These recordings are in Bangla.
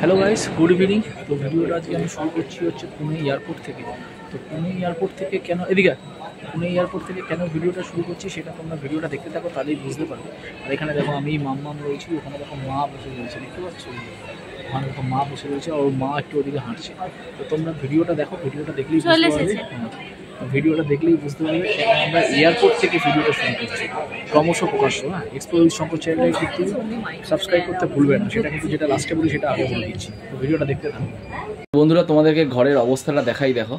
Hello guys, good evening. তো ভিডিওটা আজকে আমি শুরু করছি হচ্ছে পুনে এয়ারপোর্ট থেকে। তো পুনে এয়ারপোর্ট থেকে কেন পুনে এয়ারপোর্ট থেকে কেন ভিডিওটা শুরু করছি সেটা তোমরা ভিডিওটা দেখতে থাকো, তাহলেই বুঝতে পারবে। আর এখানে দেখো আমি মাম্মাম রয়েছি, ওখানে দেখো মা বসে রয়েছে, দেখতে পাচ্ছ? ওখানে দেখো মা বসে রয়েছে, আর মা একটু ওদিকে হাঁটছে। তো তোমরা ভিডিওটা দেখো, ভিডিওটা দেখলেই বুঝতে পারবে। ভিডিওটা দেখলেই বুঝতে পারবে আমরা এয়ারপোর্ট থেকে ভিডিওটা শুরু করছি, ক্রমশ প্রকাশ্য। হ্যাঁ, এক্সপ্লোর উইথ শঙ্কর চ্যানেলটা কিন্তু সাবস্ক্রাইব করতে ভুলবে না, সেটা কিন্তু যেটা লাস্টে বলি সেটা আগে বলে দিচ্ছি। তো ভিডিওটা দেখতে থাকো বন্ধুরা। তোমাদেরকে ঘরের অবস্থাটা দেখাই, দেখো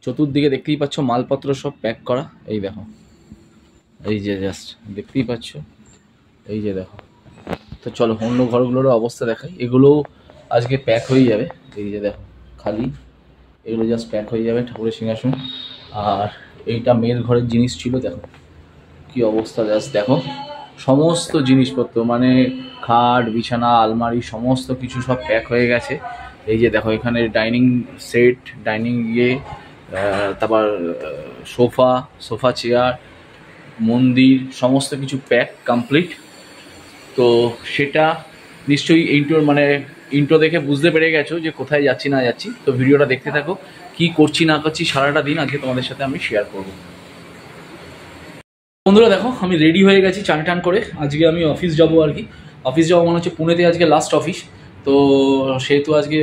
চতুর্দিকে দেখতেই পাচ্ছ মালপত্র সব প্যাক করা। এই দেখো, এই যে জাস্ট দেখতেই পাচ্ছ, এই যে দেখো। তো চলো অন্য ঘরগুলোরও অবস্থা দেখাই, এগুলোও আজকে প্যাক হয়ে যাবে। এই যে দেখো খালি, এগুলো জাস্ট প্যাক হয়ে যাবে, ঠাকুরের সিংহাসন। আর এইটা মেয়ের ঘরের জিনিস ছিল, দেখো কি অবস্থা, জাস্ট দেখো সমস্ত জিনিসপত্র মানে খাট, বিছানা, আলমারি সমস্ত কিছু সব প্যাক হয়ে গেছে। এই যে দেখো এখানে ডাইনিং সেট, ডাইনিং তারপর সোফা চেয়ার, মন্দির সমস্ত কিছু প্যাক কমপ্লিট। তো সেটা নিশ্চয়ই ইন্ট্রো দেখে বুঝতে পেরে গেছো যে কোথায় যাচ্ছি না যাচ্ছি। তো ভিডিওটা দেখতে থাকো, কি করছি না করছি সারাটা দিন আজকে তোমাদের সাথে আমি শেয়ার করব। বন্ধুরা দেখো আমি রেডি হয়ে গেছি চান টান করে। আজকে আমি অফিস যাবো আর কি। অফিস যাবো মানে হচ্ছে পুনেতে আজকে লাস্ট অফিস, তো সেহেতু আজকে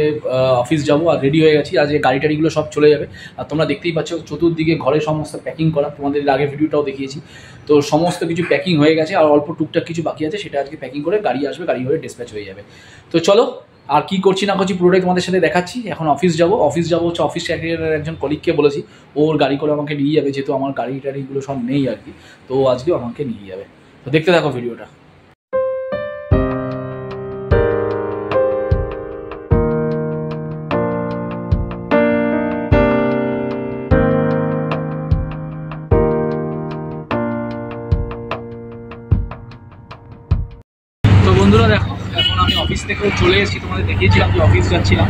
অফিস যাবো আর রেডি হয়ে গেছি। আজকে গাড়ি টাড়িগুলো সব চলে যাবে। আর তোমরা দেখতেই পাচ্ছ চতুর্দিকে ঘরে সমস্ত প্যাকিং করা, তোমাদের আগে ভিডিওটাও দেখিয়েছি। তো সমস্ত কিছু প্যাকিং হয়ে গেছে, আর অল্প টুকটাক কিছু বাকি আছে, সেটা আজকে প্যাকিং করে গাড়ি আসবে, গাড়ি হয়ে ডিসপ্যাচ হয়ে যাবে। তো চলো আর কি করছি না করছি পুরোটাই তোমাদের সাথে দেখাচ্ছি। এখন অফিস যাবো হচ্ছে অফিস সেক্রেটারির একজন কলিগকে বলেছি, ওর গাড়ি করে আমাকে নিয়ে যাবে, যেহেতু আমার গাড়ি টাড়িগুলো সব নেই আর কি। তো আজকেও আমাকে নিয়ে যাবে। তো দেখতে থাকো ভিডিওটা। বন্ধুরা দেখো এখন আমি অফিস থেকেও চলে এসেছি, তোমাদের দেখিয়েছিলাম যে অফিস যাচ্ছিলাম।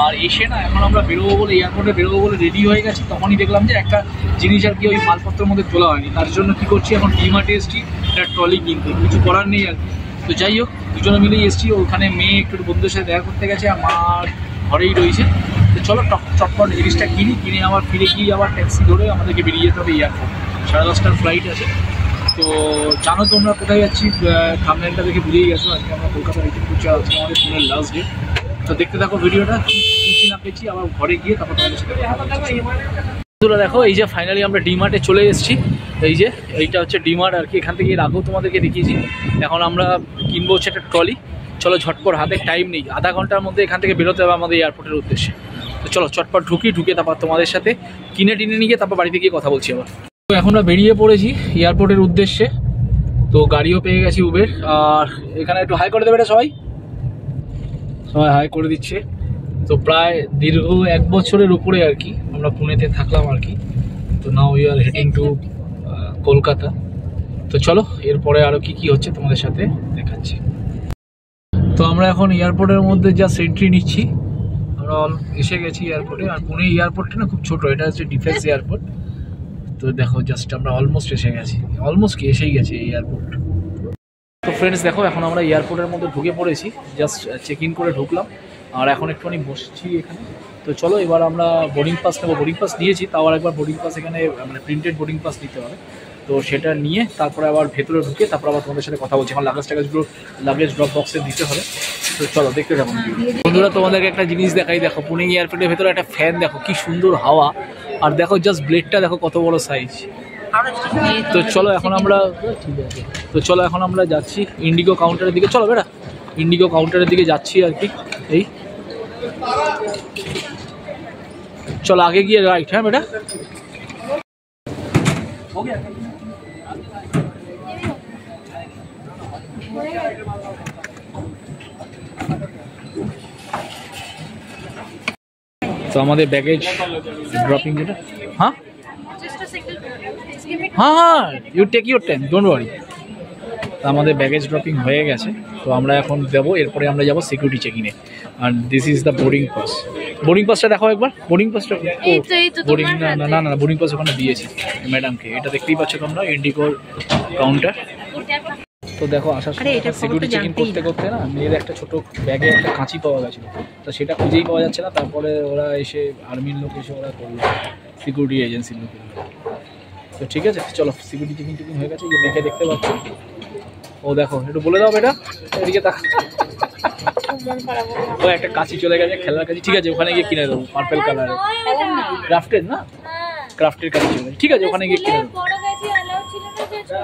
আর এসে না এখন আমরা বেরোবো বলে, এয়ারপোর্টে বেরোবো বলে রেডি হয়ে গেছি। তখনই দেখলাম যে একটা জিনিস আর কি ওই মালপত্রের মধ্যে তোলা হয়নি। তার জন্য কি করছি, এখন ডিমার্টে এসেছি একটা ট্রলি কিনতে, কিছু করার নেই আর কি। তো যাই হোক, দুজনে মিলেই এসেছি। ওখানে মেয়ে একটু বন্ধুদের সাথে দেখা করতে গেছে, আর মা ঘরেই রয়েছে। তো চলো চটপট জিনিসটা কিনে আবার ফিরে গিয়ে আবার ট্যাক্সি ধরে আমাদেরকে বেরিয়ে যেতে হবে এয়ারপোর্ট। 10:30টার ফ্লাইট আছে। তো জানো তোমরা কোথায় যাচ্ছি, থাম্বনেলটা দেখে বুঝেই গেছো। আজকে আমরা কলকাতা রিটার্ন করছি, আজকে আমাদের পুনের লাস্ট ডে। তো দেখতে থাকো ভিডিওটা, কিছু না পেয়েছি আবার ঘরে গিয়ে তারপর তোমাদের সাথে বন্ধুরা দেখো এই যে ফাইনালি আমরা ডিমার্টে চলে এসেছি। এইটা হচ্ছে ডিমার্ট আর কি। এখান থেকে এর আগেও তোমাদেরকে দেখিয়েছি। এখন আমরা কিনবো হচ্ছে একটা ট্রলি। চলো ঝটপট, হাতে টাইম নেই, আধা ঘন্টার মধ্যে এখান থেকে বেরোতে হবে আমাদের এয়ারপোর্টের উদ্দেশ্যে। তো চলো চটপট ঢুকে তারপর তোমাদের সাথে কিনে নিয়ে তারপর বাড়িতে গিয়ে কথা বলছি আবার। তো এখন আমরা বেরিয়ে পড়েছি এয়ারপোর্টের উদ্দেশ্যে। তো গাড়িও পেয়ে গেছি উবের। আর এখানে একটু হাই করে দেবে, এটা সবাই হাই করে দিচ্ছে। তো প্রায় দীর্ঘ 1 বছরের উপরে আর কি আমরা পুনেতে থাকলাম আর কি। তো now we are heading to Kolkata. তো চলো এরপরে আরও কি হচ্ছে তোমাদের সাথে দেখাচ্ছি। তো আমরা এখন এয়ারপোর্টের মধ্যে জাস্ট এন্ট্রি নিচ্ছি। আমরা এসে গেছি এয়ারপোর্টে। আর পুনে এয়ারপোর্টটা না খুব ছোট, এটা হচ্ছে ডিফেন্স এয়ারপোর্ট। তো দেখো জাস্ট আমরা অলমোস্ট এসেই গেছি এই এয়ারপোর্ট। তো ফ্রেন্ডস দেখো এখন আমরা এয়ারপোর্টের মধ্যে ঢুকে পড়েছি, জাস্ট চেক ইন করে ঢুকলাম। আর এখন একটুখানি বসছি এখানে। তো চলো এবার আমরা বোর্ডিং পাস নেবো। বোর্ডিং পাস দিয়েছি, তাও একবার বোর্ডিং পাস এখানে মানে প্রিন্টেড বোর্ডিং পাস নিতে হবে। তো সেটা নিয়ে তারপরে আবার ভেতরে ঢুকে তারপর আবার তোমাদের সাথে কথা বলছি। এখন টাগেজগুলো লাগেজ ড্রপ বক্সে দিতে হবে। তো চলো দেখতে থাকো বন্ধুরা। তোমাদেরকে একটা জিনিস দেখাই, দেখো পুনে এয়ারপোর্টের ভেতরে একটা ফ্যান, দেখো কি সুন্দর হাওয়া। আর দেখো জাস্ট ব্লেডটা দেখো কত বড় সাইজ। তো চলো এখন আমরা যাচ্ছি ইন্ডিগো কাউন্টারের দিকে। চলো বেটা, ইন্ডিগো কাউন্টারের দিকে যাচ্ছি আর কি। এই চলো আগে গিয়ে রাইট। হ্যাঁ বেটা, তো আমাদের ব্যাগেজ ড্রপিং যেটা, হ্যাঁ you take your time, don't worry. আমাদের ব্যাগেজ ড্রপিং হয়ে গেছে। তো আমরা এখন দেবো, এরপরে আমরা যাবো সিকিউরিটি চেকিংয়ে। আর this is the boarding pass. Boarding পাসটা দেখো একবার, বোর্ডিং পাসটা। না বোর্ডিং পাস ওখানে দিয়েছি ম্যাডামকে। এটা দেখতেই পাচ্ছ তোমরা, ইন্ডিগোর কাউন্টার। তো দেখো আসার সময় সিকিউরিটি চেকিং করতে করতে না মেয়ের একটা ছোট ব্যাগে একটা কাঁচি পাওয়া গেছিলো, তো সেটা খুঁজেই পাওয়া যাচ্ছে না। তারপরে ওরা এসে আর্মির লোক এসে ওরা করলো, সিকিউরিটি এজেন্সির লোক। তো ঠিক আছে চলো, সিকিউরিটি চেকিং হয়ে গেছে, যে মেয়েকে দেখতে পাচ্ছ। ও দেখো একটু বলে দাও বেটা, এদিকে তাকা। ও একটা কাঁচি চলে গেছে, খেলার কাঁচি। ঠিক আছে ওখানে গিয়ে কিনে দেবো, পার্পেল কালারের ক্রাফটের না, ক্রাফটের কাঁচি চলে। ঠিক আছে ওখানে গিয়ে কিনে দেবো।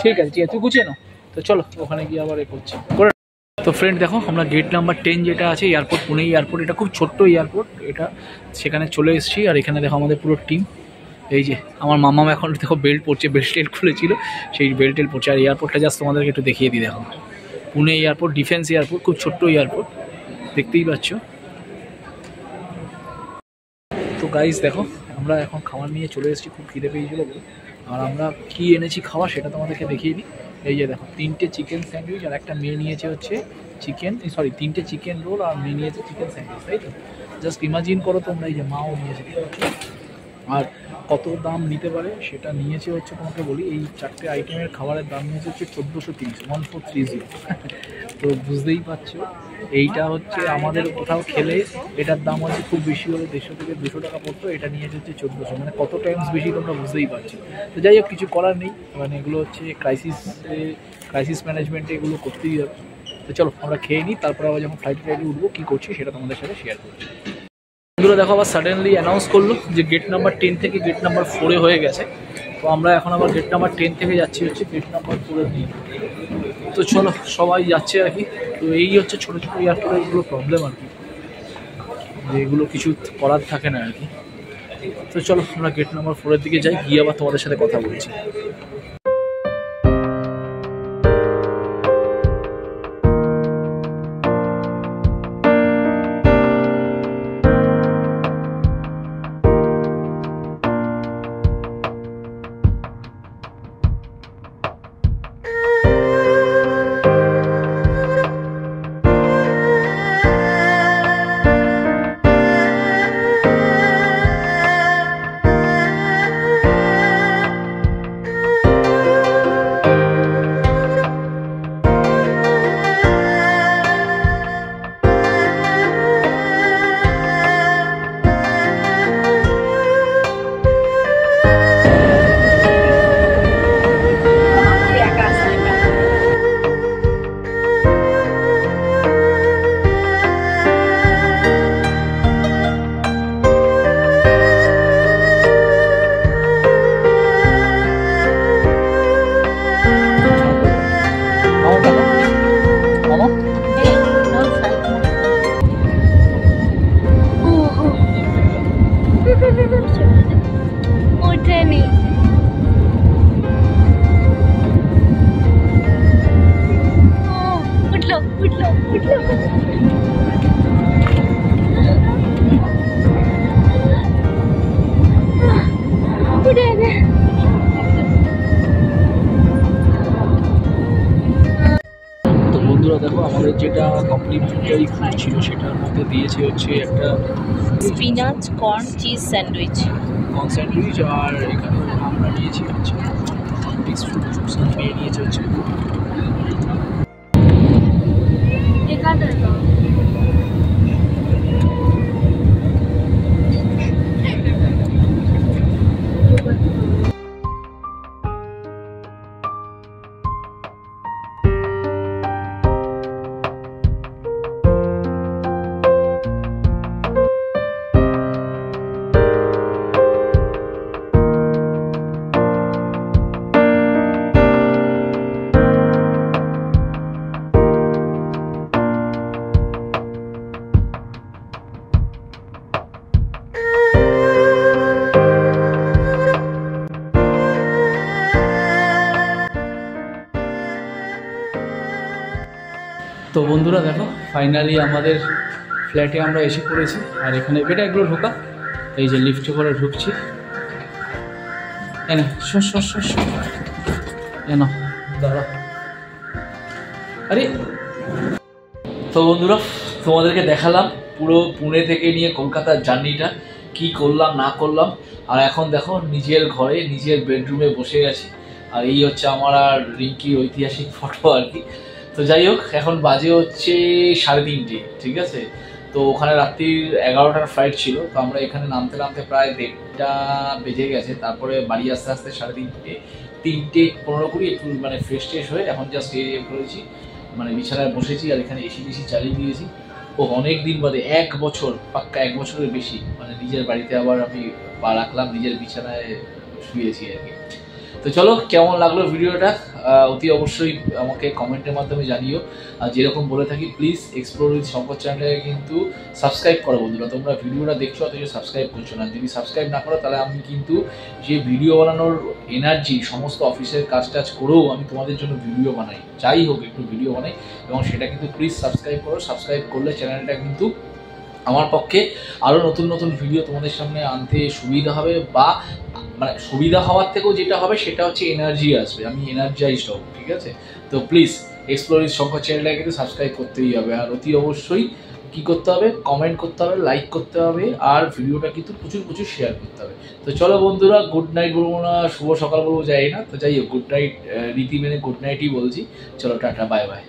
ঠিক আছে তুই গুছিয়ে নাও। তো চলো ওখানে গিয়ে আবার এ করছি। তো ফ্রেন্ড দেখো আমরা গেট নাম্বার 10 যেটা আছে এয়ারপোর্ট, পুনে এয়ারপোর্ট, এটা খুব ছোট্ট এয়ারপোর্ট এটা, সেখানে চলে এসেছি। আর এখানে দেখো আমাদের পুরো টিম, এই যে আমার মামা এখন দেখো বেল্ট পরছে, বেল্ট টেল্ট খুলেছিল, সেই বেল্ট টেল্ট পরছে। আর এয়ারপোর্টটা জাস্ট তোমাদেরকে একটু দেখিয়ে দিই। দেখো পুনে এয়ারপোর্ট, ডিফেন্স এয়ারপোর্ট, খুব ছোট্ট এয়ারপোর্ট, দেখতেই পাচ্ছ। তো গাইস দেখো আমরা এখন খাবার নিয়ে চলে এসেছি, খুব খিদে পেয়েছিল। আর আমরা কি এনেছি খাওয়া সেটা তোমাদেরকে দেখিয়ে দিই। এই যে দেখো 3টে চিকেন স্যান্ডউইচ, আর একটা মেয়ে নিয়েছে হচ্ছে তিনটে চিকেন রোল, আর মেয়ে নিয়েছে চিকেন স্যান্ডউইচ, তাই তো? জাস্ট ইমাজিন করো তোমরা, এই যে মাও নিয়েছে। আর কত দাম নিতে পারে সেটা নিয়েছে হচ্ছে, তোমাকে বলি, এই 4টে আইটেমের খাবারের দাম নিয়েছে হচ্ছে 1430, 1430। তো বুঝতেই পারছো এইটা হচ্ছে আমাদের কোথাও খেলে এটার দাম হচ্ছে খুব বেশি হলে 150 থেকে 200 টাকা পড়তো, এটা নিয়েছে হচ্ছে 1400, মানে কত টাইমস বেশি তোমরা বুঝতেই পারছো। তো যাই হোক কিছু করার নেই, মানে এগুলো হচ্ছে ক্রাইসিস ম্যানেজমেন্টে এগুলো করতেই হবে। তো চলো আমরা খেয়ে নিই, তারপর আবার যখন ফ্লাইটে উঠবো কী করছি সেটা তোমাদের সাথে শেয়ার করছি। বন্ধুরা দেখো আবার সাডেনলি অ্যানাউন্স করলো যে গেট নাম্বার 10 থেকে গেট নাম্বার 4 হয়ে গেছে। তো আমরা এখন আবার গেট নাম্বার 10 থেকে যাচ্ছি হচ্ছে গেট নাম্বার 4 দিয়ে। তো চলো সবাই যাচ্ছে আর কি। তো এই হচ্ছে ছোটো ছোটো এয়ারপোর্টের এগুলো প্রবলেম আর কি, যে এগুলো কিছু করার থাকে না আর কি। তো চলো আমরা গেট নাম্বার 4 দিকে যাই, গিয়ে আবার তোমাদের সাথে কথা বলছি। দেখো আমাদের যেটা কমপ্লিমেন্টারি ফুড ছিল সেটার মধ্যে দিয়েছে হচ্ছে একটা স্পিনাচ কর্ন চিজ স্যান্ডউইচ, আর এখানে আমরা নিয়েছি হচ্ছে মিক্সড ফ্রুট জুস, মেয়ে নিয়েছে হচ্ছে তো বন্ধুরা দেখো ফাইনালি আমাদের ফ্ল্যাটে আমরা এসে পড়েছি। আর এখানে বেটা এগুলো ঢোকা, এই যে লিফটে করে ঢুকছি। এনে এনো দাঁড়া। আরে তো বন্ধুরা তোমাদেরকে দেখালাম পুরো পুনে থেকে নিয়ে কলকাতার জার্নিটা, কি করলাম না করলাম। আর এখন দেখো নিজের ঘরে নিজের বেডরুমে বসে গেছি। আর এই হচ্ছে আমার আর রিঙ্কির ঐতিহাসিক ফটো আর কি। তো যাই হোক, এখন বাজে হচ্ছে 3:30, ঠিক আছে। তো ওখানে রাত্রির 11টার ফ্লাইট ছিল, তো আমরা এখানে নামতে নামতে প্রায় 1:30টা বেজে গেছে। তারপরে বাড়ি আসতে আসতে 3:30, 3:15 একটু মানে ফ্রেশ ট্রেশ হয়ে এখন জাস্ট করেছি, মানে বিছানায় বসেছি আর এখানে এসি টেসি চালিয়ে দিয়েছি। ও অনেক দিন বাদে 1 বছর, পাক্কা 1 বছরের বেশি, মানে নিজের বাড়িতে আবার আমি পা রাখলাম, নিজের বিছানায় শুয়েছি আর কি। তো চলো, কেমন লাগলো ভিডিওটা অতি অবশ্যই আমাকে কমেন্টের মাধ্যমে জানিও। আর যেরকম বলে থাকি, প্লিজ এক্সপ্লোর উইথ শঙ্কর চ্যানেলটাকে কিন্তু সাবস্ক্রাইব করো বন্ধুরা। তোমরা ভিডিওটা দেখছো অথচ সাবস্ক্রাইব করছো না। যদি সাবস্ক্রাইব না করো তাহলে আমি কিন্তু যে ভিডিও বানানোর এনার্জি, সমস্ত অফিসের কাজ টাজ করেও আমি তোমাদের জন্য ভিডিও বানাই, যাই হোক একটু ভিডিও বানাই, এবং সেটা কিন্তু প্লিজ সাবস্ক্রাইব করো। সাবস্ক্রাইব করলে চ্যানেলটা কিন্তু আমার পক্ষে আরও নতুন নতুন ভিডিও তোমাদের সামনে আনতে সুবিধা হবে, বা মানে সুবিধা হওয়ার থেকেও যেটা হবে সেটা হচ্ছে এনার্জি আসবে, আমি এনার্জাইজড হব, ঠিক আছে। তো প্লিজ এক্সপ্লোর উইথ শঙ্কর চ্যানেলটাকে কিন্তু সাবস্ক্রাইব করতেই হবে, আর অতি অবশ্যই কী করতে হবে, কমেন্ট করতে হবে, লাইক করতে হবে, আর ভিডিওটা কিন্তু প্রচুর প্রচুর শেয়ার করতে হবে। তো চলো বন্ধুরা, গুড নাইট বলবো না, শুভ সকাল বলবো, যাই না, তো যাই হোক, গুড নাইট রীতি মেনে গুড নাইটই বলছি। চলো, টাটা, বাই বাই।